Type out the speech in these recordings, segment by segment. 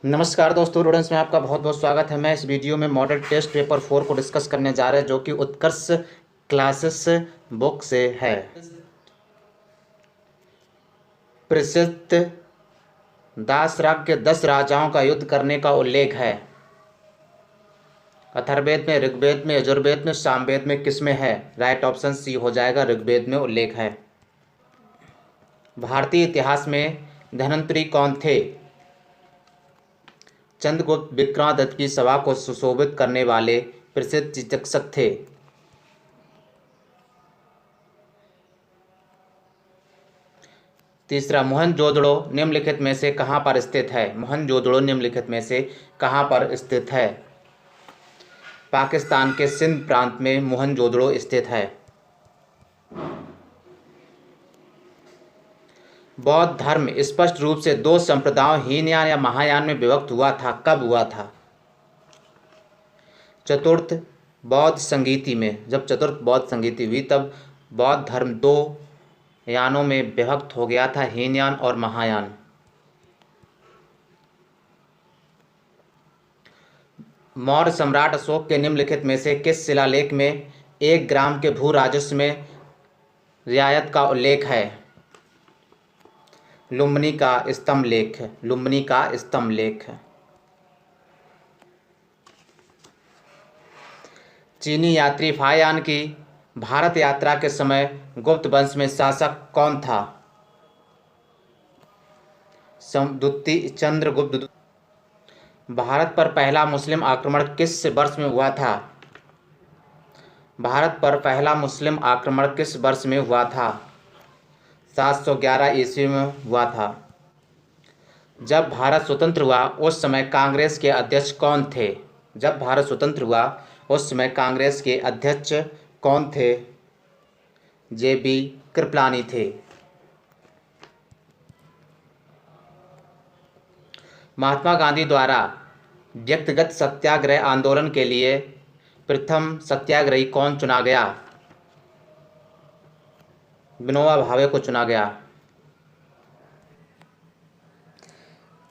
नमस्कार दोस्तों, स्टूडेंट्स में आपका बहुत बहुत स्वागत है। मैं इस वीडियो में मॉडल टेस्ट पेपर 4 को डिस्कस करने जा रहे हैं, जो कि उत्कर्ष क्लासेस बुक से है। प्रसिद्ध दासराग के 10 राजाओं का युद्ध करने का उल्लेख है। अथर्ववेद में, ऋग्वेद में, यजुर्वेद में, सामवेद में, किसमें है? राइट ऑप्शन सी हो जाएगा, ऋग्वेद में उल्लेख है। भारतीय इतिहास में धन्वंतरी कौन थे? चंद्रगुप्त विक्रमादित्य की सभा को सुशोभित करने वाले प्रसिद्ध चिकित्सक थे। तीसरा, मोहनजोदड़ो निम्नलिखित में से कहाँ पर स्थित है? मोहनजोदड़ो निम्नलिखित में से कहाँ पर स्थित है? पाकिस्तान के सिंध प्रांत में मोहनजोदड़ो स्थित है। बौद्ध धर्म स्पष्ट रूप से दो संप्रदायों हीनयान या महायान में विभक्त हुआ था। कब हुआ था? चतुर्थ बौद्ध संगीति में। जब चतुर्थ बौद्ध संगीति हुई तब बौद्ध धर्म दो यानों में विभक्त हो गया था, हीनयान और महायान। मौर्य सम्राट अशोक के निम्नलिखित में से किस शिलालेख में 1 ग्राम के भू राजस्व में रियायत का उल्लेख है? लुम्बिनी का स्तंभ लेख। लुम्बिनी का स्तंभ लेख। चीनी यात्री फाहियान की भारत यात्रा के समय गुप्त वंश में शासक कौन था? चंद्रगुप्त। भारत पर पहला मुस्लिम आक्रमण किस वर्ष में हुआ था? भारत पर पहला मुस्लिम आक्रमण किस वर्ष में हुआ था? 711 ईस्वी में हुआ था। जब भारत स्वतंत्र हुआ उस समय कांग्रेस के अध्यक्ष कौन थे? जब भारत स्वतंत्र हुआ उस समय कांग्रेस के अध्यक्ष कौन थे? जे.बी. कृपलानी थे। महात्मा गांधी द्वारा व्यक्तिगत सत्याग्रह आंदोलन के लिए प्रथम सत्याग्रही कौन चुना गया? विनोबा भावे को चुना गया।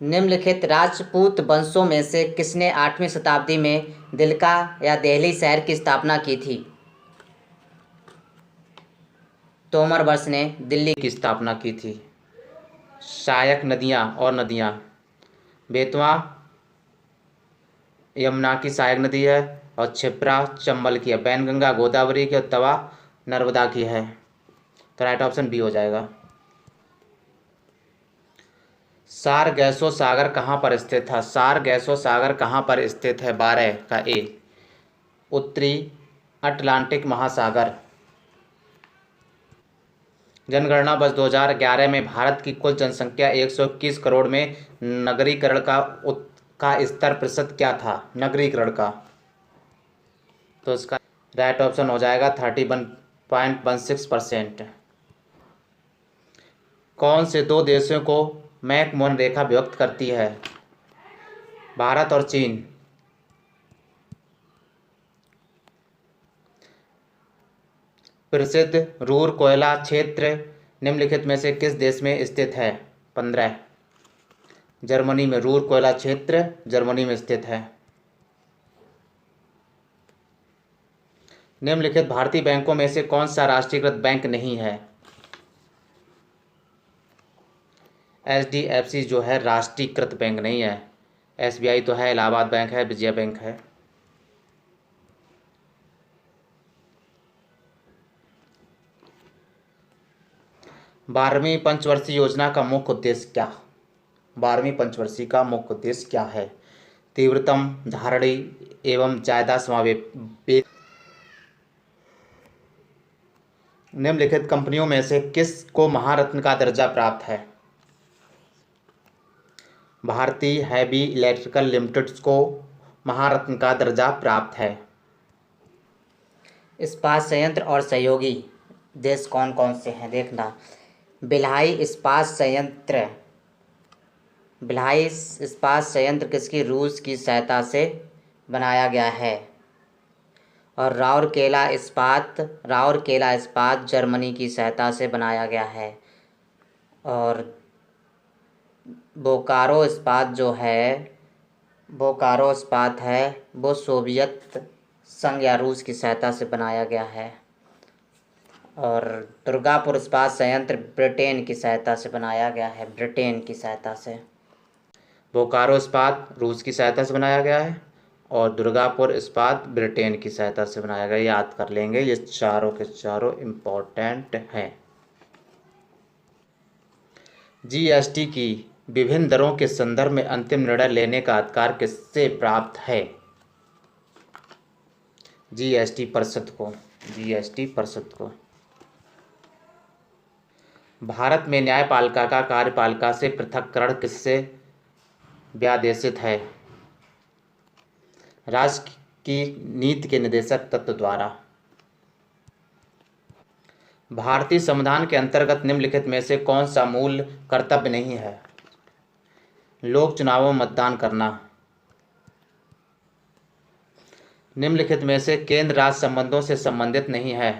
निम्नलिखित राजपूत वंशों में से किसने 8वीं शताब्दी में दिल्का या दिल्ली शहर की स्थापना की थी? तोमर वर्ष ने दिल्ली की स्थापना की थी। सहायक नदियाँ और नदियाँ। बेतवा यमुना की सहायक नदी है और क्षिप्रा चंबल की है। बैनगंगा गोदावरी की और तवा नर्मदा की है। तो राइट ऑप्शन बी हो जाएगा। सारगैसो सागर कहाँ पर स्थित था? सारगैसो सागर कहाँ पर स्थित है? 12 का ए। उत्तरी अटलांटिक महासागर। जनगणना वर्ष 2011 में भारत की कुल जनसंख्या 121 करोड़ में नगरीकरण का स्तर प्रतिशत क्या था? नगरीकरण का। तो इसका राइट ऑप्शन हो जाएगा 31.16%। कौन से दो देशों को मैकमोहन रेखा व्यक्त करती है? भारत और चीन। प्रसिद्ध रूर कोयला क्षेत्र निम्नलिखित में से किस देश में स्थित है? 15 जर्मनी में। रूर कोयला क्षेत्र जर्मनी में स्थित है। निम्नलिखित भारतीय बैंकों में से कौन सा राष्ट्रीयकृत बैंक नहीं है? HDFC जो है राष्ट्रीयकृत बैंक नहीं है। SBI तो है, इलाहाबाद बैंक है, विजया बैंक है। बारहवीं पंचवर्षीय योजना का मुख्य उद्देश्य क्या? 12वीं पंचवर्षीय का मुख्य उद्देश्य क्या है? तीव्रतम धारणी एवं ज्यादा समावेश। निम्नलिखित कंपनियों में से किस को महारत्न का दर्जा प्राप्त है? भारतीय हैवी इलेक्ट्रिकल लिमिटेड को महारत्न का दर्जा प्राप्त है। इस्पात संयंत्र और सहयोगी देश कौन कौन से हैं देखना। भिलाई इस्पात संयंत्र। भिलाई इस्पात संयंत्र किसकी? रूस की सहायता से बनाया गया है। और राउरकेला इस्पात जर्मनी की सहायता से बनाया गया है। और बोकारो इस्पात जो है बोकारो इस्पात है वो सोवियत संघ या रूस की सहायता से बनाया गया है। और दुर्गापुर इस्पात संयंत्र ब्रिटेन की सहायता से बनाया गया है, ब्रिटेन की सहायता से। बोकारो इस्पात रूस की सहायता से बनाया गया है और दुर्गापुर इस्पात ब्रिटेन की सहायता से बनाया गया। याद कर लेंगे, ये चारों के चारों इम्पोर्टेंट हैं। जीएसटी की विभिन्न दरों के संदर्भ में अंतिम निर्णय लेने का अधिकार किससे प्राप्त है? जीएसटी परिषद को। जीएसटी परिषद को। भारत में न्यायपालिका का कार्यपालिका से पृथक्करण किससे व्यादेशित है? राज्य की नीति के निदेशक तत्व द्वारा। भारतीय संविधान के अंतर्गत निम्नलिखित में से कौन सा मूल कर्तव्य नहीं है? लोक चुनावों में मतदान करना। निम्नलिखित में से केंद्र राज्य संबंधों से संबंधित नहीं है?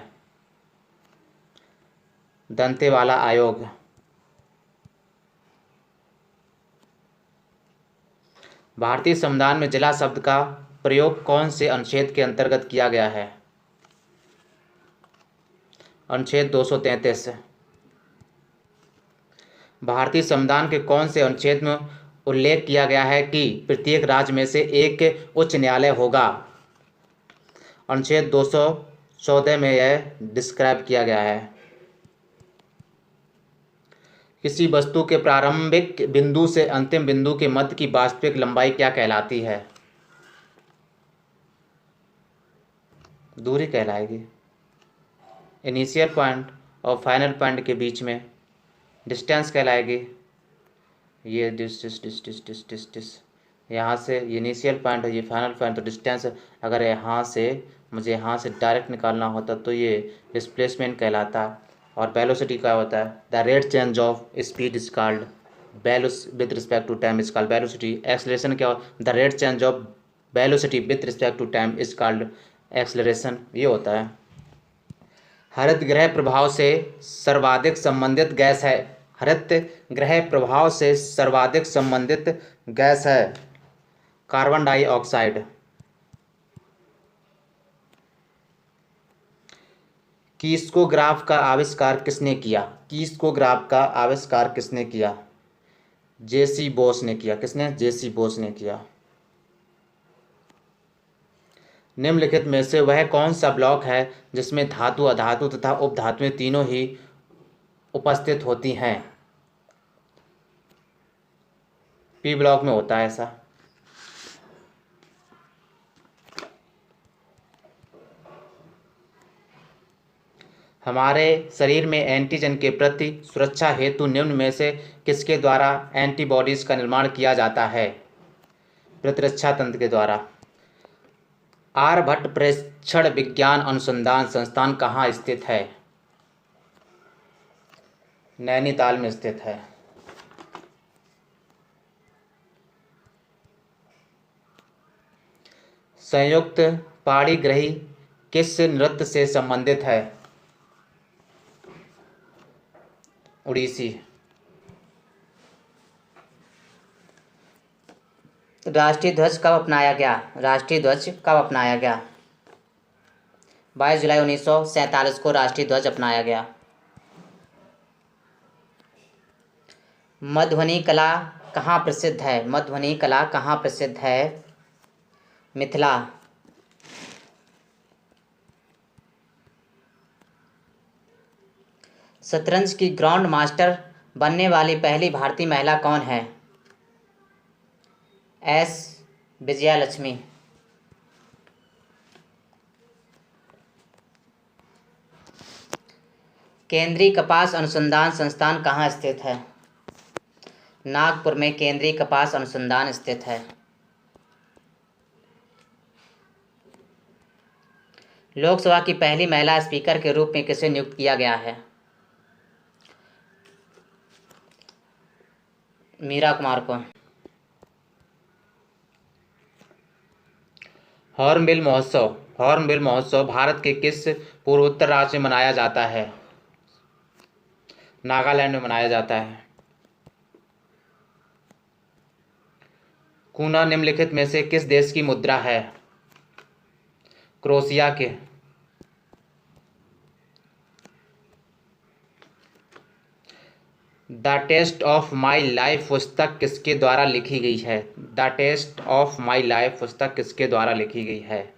दंतेवाला आयोग। भारतीय संविधान में जिला शब्द का प्रयोग कौन से अनुच्छेद के अंतर्गत किया गया है? अनुच्छेद 233। भारतीय संविधान के कौन से अनुच्छेद में उल्लेख किया गया है कि प्रत्येक राज्य में से एक उच्च न्यायालय होगा? अनुच्छेद 214 में यह डिस्क्राइब किया गया है। किसी वस्तु के प्रारंभिक बिंदु से अंतिम बिंदु के मध्य की वास्तविक लंबाई क्या कहलाती है? दूरी कहलाएगी। इनिशियल पॉइंट और फाइनल पॉइंट के बीच में डिस्टेंस कहलाएगी। ये डिस यहाँ से इनिशियल पॉइंट है, ये फाइनल पॉइंट, तो डिस्टेंस अगर यहाँ से मुझे यहाँ से डायरेक्ट निकालना होता तो ये डिस्प्लेसमेंट कहलाता। और वेलोसिटी क्या होता है? The rate change of speed is called with respect to time is called velocity. Acceleration क्या हो? The rate change of velocity with respect to time is called acceleration. ये होता है। हरित गृह प्रभाव से सर्वाधिक संबंधित गैस है? हरित गृह प्रभाव से सर्वाधिक संबंधित गैस है कार्बन डाइऑक्साइड। कीस्कोग्राफ का आविष्कार किसने किया? कीस्कोग्राफ का आविष्कार किसने किया? जेसी बोस ने किया। किसने? जेसी बोस ने किया। निम्नलिखित में से वह कौन सा ब्लॉक है जिसमें धातु, अधातु तथा उपधातुएं तीनों ही उपस्थित होती हैं? पी ब्लॉक में होता है ऐसा। हमारे शरीर में एंटीजन के प्रति सुरक्षा हेतु निम्न में से किसके द्वारा एंटीबॉडीज का निर्माण किया जाता है? प्रतिरक्षा तंत्र के द्वारा। आर्यभट्ट प्रेक्षण विज्ञान अनुसंधान संस्थान कहाँ स्थित है? नैनीताल में स्थित है। संयुक्त पाणिग्रही किस नृत्य से संबंधित है? उड़ीसी। राष्ट्रीय ध्वज कब अपनाया गया? राष्ट्रीय ध्वज कब अपनाया गया? 22 जुलाई 1947 को राष्ट्रीय ध्वज अपनाया गया। मधुबनी कला कहाँ प्रसिद्ध है? मधुबनी कला कहाँ प्रसिद्ध है? मिथिला। शतरंज की ग्रैंड मास्टर बनने वाली पहली भारतीय महिला कौन है? एस विजयालक्ष्मी। केंद्रीय कपास अनुसंधान संस्थान कहाँ स्थित है? नागपुर में केंद्रीय कपास अनुसंधान स्थित है। लोकसभा की पहली महिला स्पीकर के रूप में किसे नियुक्त किया गया है? मीरा कुमार को। हॉर्नबिल महोत्सव। हॉर्नबिल महोत्सव भारत के किस पूर्वोत्तर राज्य में मनाया जाता है? नागालैंड में मनाया जाता है। kuna निम्नलिखित में से किस देश की मुद्रा है? क्रोएशिया के। The taste of my life पुस्तक किसके द्वारा लिखी गई है? The taste of my life पुस्तक किसके द्वारा लिखी गई है?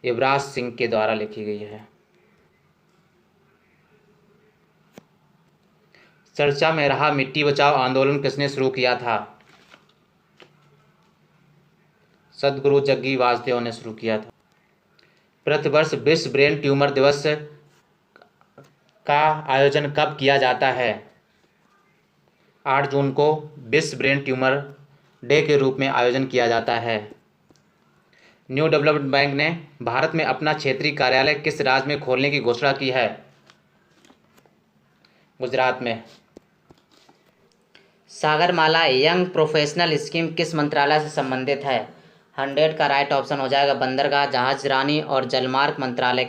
युवराज सिंह के द्वारा लिखी गई है। चर्चा में रहा मिट्टी बचाओ आंदोलन किसने शुरू किया था? सदगुरु जग्गी वासुदेव ने शुरू किया था। प्रतिवर्ष विश्व ब्रेन ट्यूमर दिवस का आयोजन कब किया जाता है? 8 जून को विश्व ब्रेन ट्यूमर डे के रूप में आयोजन किया जाता है। न्यू डेवलपमेंट बैंक ने भारत में अपना क्षेत्रीय कार्यालय किस राज्य में खोलने की घोषणा की है? गुजरात में। सागरमाला यंग प्रोफेशनल स्कीम किस मंत्रालय से संबंधित है? 100 का राइट ऑप्शन हो जाएगा बंदरगाह, जहाजरानी और जलमार्ग मंत्रालय